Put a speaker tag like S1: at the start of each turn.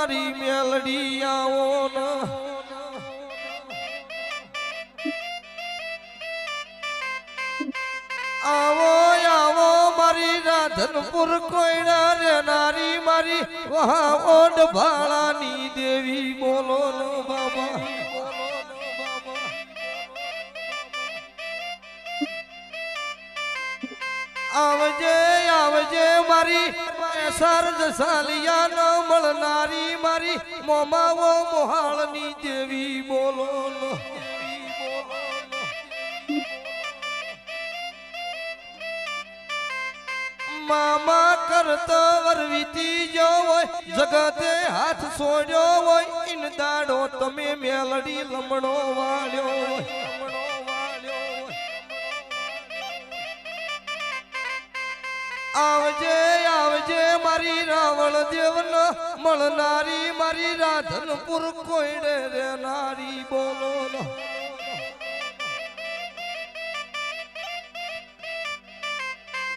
S1: મારી મેલડી આવો ન આવો આવો મારી રાધનપુર કોયડા રે નારી મારી વહા ઓડ ભાળાની દેવી બોલો ન બાબા આવજે આવજે મારી સરજ સાલિયા ન મળનારી મારી મોમાવો મોહાળની દેવી બોલો ન મામા કરતો વરવીતી જો હોય જગતે હાથ છોડ્યો હોય ઇન દાડો તમે મેલડી લમણો વાળ્યો હોય આવજે આવજે મારી રાવણ દેવન મળનારી મારી રાધનપુર કોયડે રે નારી બોલો